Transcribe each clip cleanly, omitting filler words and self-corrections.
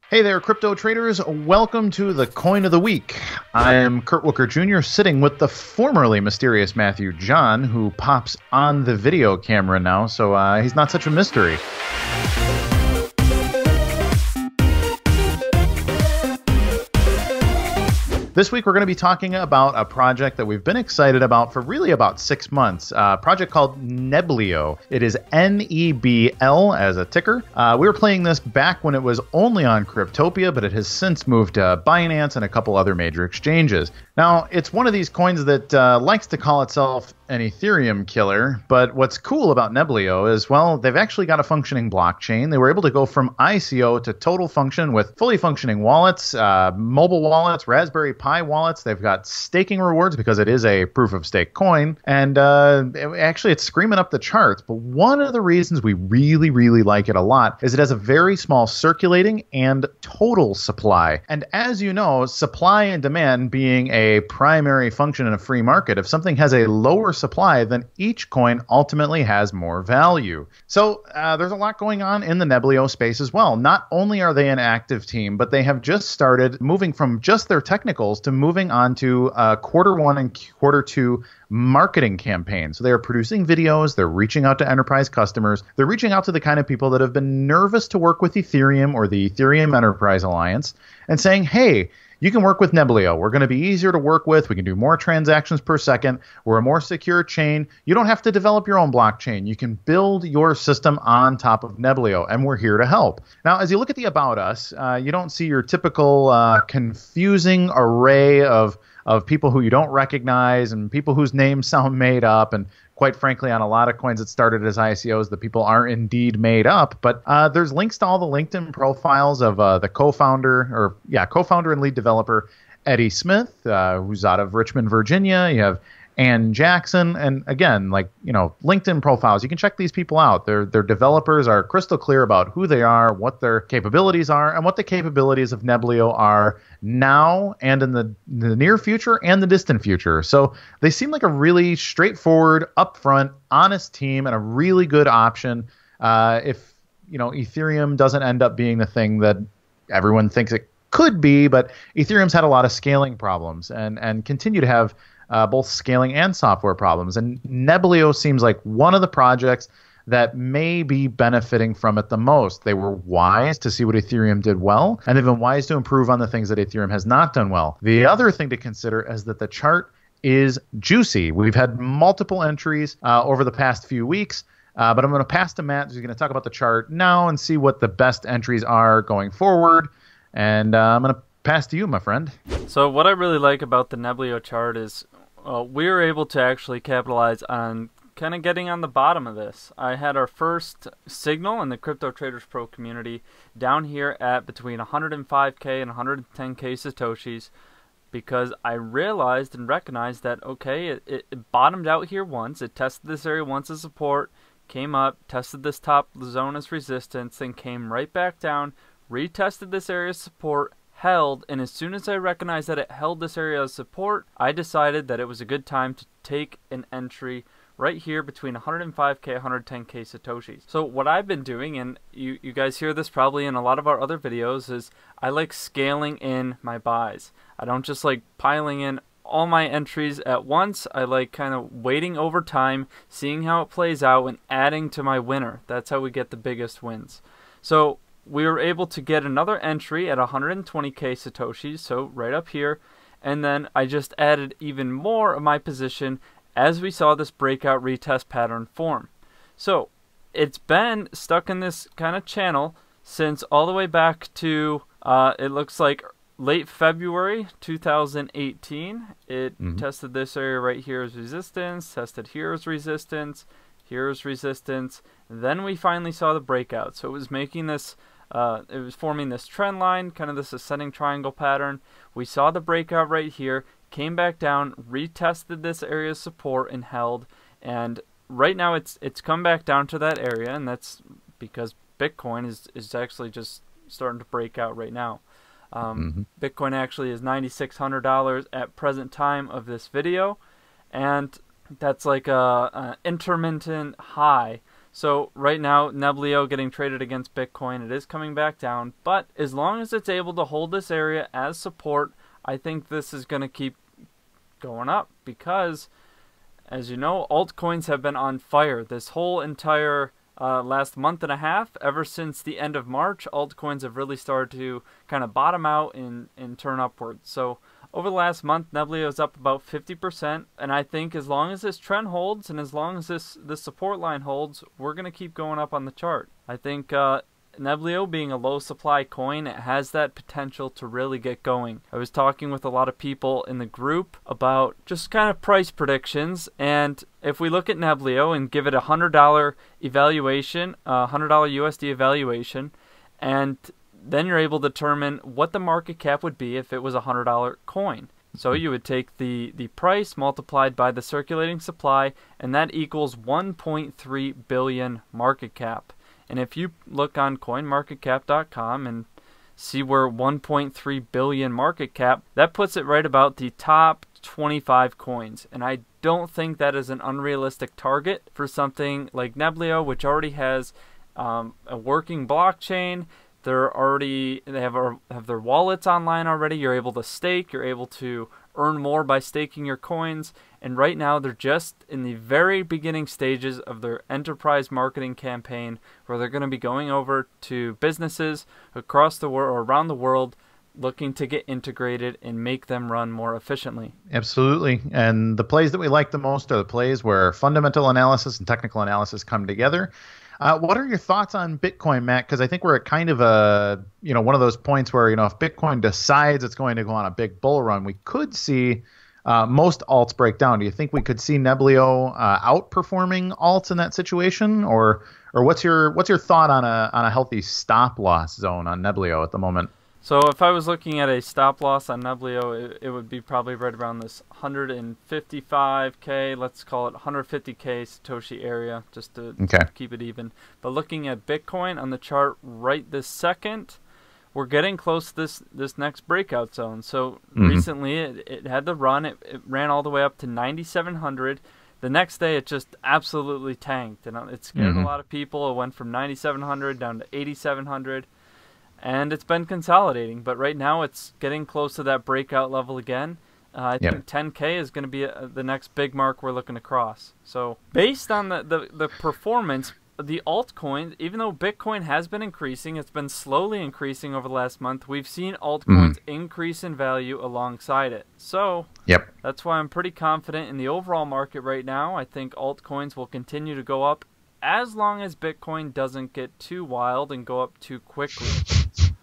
Hey there, crypto traders. Welcome to the Coin of the Week. I am Kurt Wooker Jr., sitting with the formerly mysterious Matthew John, who pops on the video camera now, so he's not such a mystery. This week, we're going to be talking about a project that we've been excited about for really about 6 months, a project called Neblio. It is NEBL as a ticker. We were playing this back when it was only on Cryptopia, but it has since moved to Binance and a couple other major exchanges. Now, it's one of these coins that likes to call itself an Ethereum killer, but what's cool about Neblio is, well, they've actually got a functioning blockchain. They were able to go from ICO to total function with fully functioning wallets, mobile wallets, Raspberry Pi wallets. They've got staking rewards because it is a proof of stake coin, and actually it's screaming up the charts. But one of the reasons we really like it a lot is it has a very small circulating and total supply. And as you know, supply and demand being a primary function in a free market, if something has a lower supply, then each coin ultimately has more value. So there's a lot going on in the Neblio space as well. Not only are they an active team, but they have just started moving from just their technicals to moving on to Q1 and Q2 marketing campaigns. So they are producing videos, they're reaching out to enterprise customers, they're reaching out to the kind of people that have been nervous to work with Ethereum or the Ethereum Enterprise Alliance and saying, hey, you can work with Neblio. We're going to be easier to work with. We can do more transactions per second. We're a more secure chain. You don't have to develop your own blockchain. You can build your system on top of Neblio, and we're here to help. Now, as you look at the About Us, you don't see your typical confusing array of people who you don't recognize and people whose names sound made up. And quite frankly, on a lot of coins that started as ICOs, the people are indeed made up. But there's links to all the LinkedIn profiles of the co-founder and lead developer, Eddie Smith, who's out of Richmond, Virginia. You have Ann Jackson. And again, LinkedIn profiles, you can check these people out. Their developers are crystal clear about who they are, what their capabilities are, and what the capabilities of Neblio are now and in the near future and the distant future. So they seem like a really straightforward, upfront, honest team and a really good option if Ethereum doesn't end up being the thing that everyone thinks it could be. But Ethereum's had a lot of scaling problems and continue to have both scaling and software problems. And Neblio seems like one of the projects that may be benefiting from it the most. They were wise to see what Ethereum did well, and they've been wise to improve on the things that Ethereum has not done well. The other thing to consider is that the chart is juicy. We've had multiple entries over the past few weeks, but I'm going to pass to Matt, who's going to talk about the chart now and see what the best entries are going forward. And I'm going to pass to you, my friend. So what I really like about the Neblio chart is we were able to actually capitalize on kind of getting on the bottom of this. I had our first signal in the Crypto Traders Pro community down here at between 105K and 110K Satoshis, because I realized and recognized that, okay, it bottomed out here once. It tested this area once as support, came up, tested this top zone as resistance, then came right back down, retested this area as support, held, and as soon as I recognized that it held this area as support, I decided that it was a good time to take an entry right here between 105K, 110K Satoshis. So what I've been doing, and you guys hear this probably in a lot of our other videos, is I like scaling in my buys. I don't just like piling in all my entries at once. I like kind of waiting over time, seeing how it plays out, and adding to my winner. That's how we get the biggest wins. So we were able to get another entry at 120K Satoshis, so right up here, and then I just added even more of my position as we saw this breakout retest pattern form. So it's been stuck in this kind of channel since all the way back to, it looks like late February 2018. It tested this area right here as resistance, tested here as resistance, here as resistance. Then we finally saw the breakout. So it was making this, it was forming this trend line, kind of this ascending triangle pattern. We saw the breakout right here, came back down, retested this area of support and held, and right now it's come back down to that area, and that's because Bitcoin is actually just starting to break out right now. Bitcoin actually is $9,600 at present time of this video, and that's like a intermittent high. So right now, Neblio getting traded against Bitcoin, it is coming back down. But as long as it's able to hold this area as support, I think this is going to keep going up because, as you know, altcoins have been on fire this whole entire last month and a half. Ever since the end of March, altcoins have really started to kind of bottom out and turn upwards. So over the last month, Neblio is up about 50%, and I think as long as this trend holds and as long as this support line holds, we're going to keep going up on the chart. I think Neblio being a low supply coin, it has that potential to really get going. I was talking with a lot of people in the group about just kind of price predictions, and if we look at Neblio and give it a $100 evaluation, $100 USD evaluation, and then you're able to determine what the market cap would be if it was a $100 coin. So you would take the price multiplied by the circulating supply, and that equals 1.3 billion market cap. And if you look on coinmarketcap.com and see where 1.3 billion market cap, that puts it right about the top 25 coins. And I don't think that is an unrealistic target for something like Neblio, which already has a working blockchain. They have their wallets online already. You're able to stake. You're able to earn more by staking your coins. And right now, they're just in the very beginning stages of their enterprise marketing campaign, where they're going to be going over to businesses across the world or around the world, looking to get integrated and make them run more efficiently. Absolutely. And the plays that we like the most are the plays where fundamental analysis and technical analysis come together. What are your thoughts on Bitcoin, Matt? Because I think we're at kind of one of those points where, if Bitcoin decides it's going to go on a big bull run, we could see most alts break down. Do you think we could see Neblio outperforming alts in that situation, or what's your thought on a healthy stop loss zone on Neblio at the moment? So if I was looking at a stop loss on Neblio, it would be probably right around this 155K, let's call it 150K Satoshi area, just to keep it even. But looking at Bitcoin on the chart right this second, we're getting close to this next breakout zone. So recently it had the run, it ran all the way up to 9,700. The next day it just absolutely tanked, and it scared a lot of people. It went from 9,700 down to 8,700. And it's been consolidating, but right now it's getting close to that breakout level again. I think 10K is going to be the next big mark we're looking to cross. So based on the performance, the altcoins, even though Bitcoin has been increasing, it's been slowly increasing over the last month, we've seen altcoins increase in value alongside it. So that's why I'm pretty confident in the overall market right now. I think altcoins will continue to go up as long as Bitcoin doesn't get too wild and go up too quickly.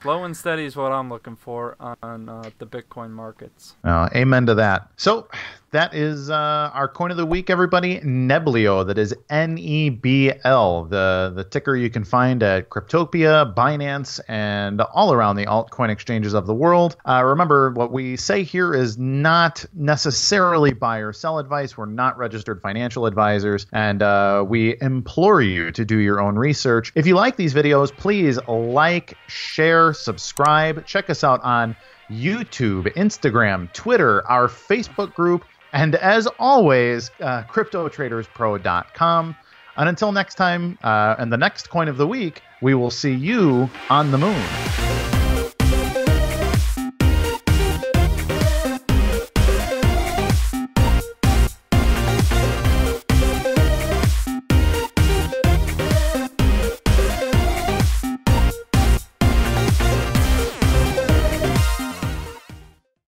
Slow and steady is what I'm looking for on the Bitcoin markets. Amen to that. So that is our coin of the week, everybody. Neblio. That is NEBL. The ticker you can find at Cryptopia, Binance, and all around the altcoin exchanges of the world. Remember, what we say here is not necessarily buy or sell advice. We're not registered financial advisors, and we implore you to do your own research. If you like these videos, please like, share, subscribe. Check us out on YouTube, Instagram, Twitter, our Facebook group, and as always, CryptoTradersPro.com. And until next time, and the next coin of the week, we will see you on the moon.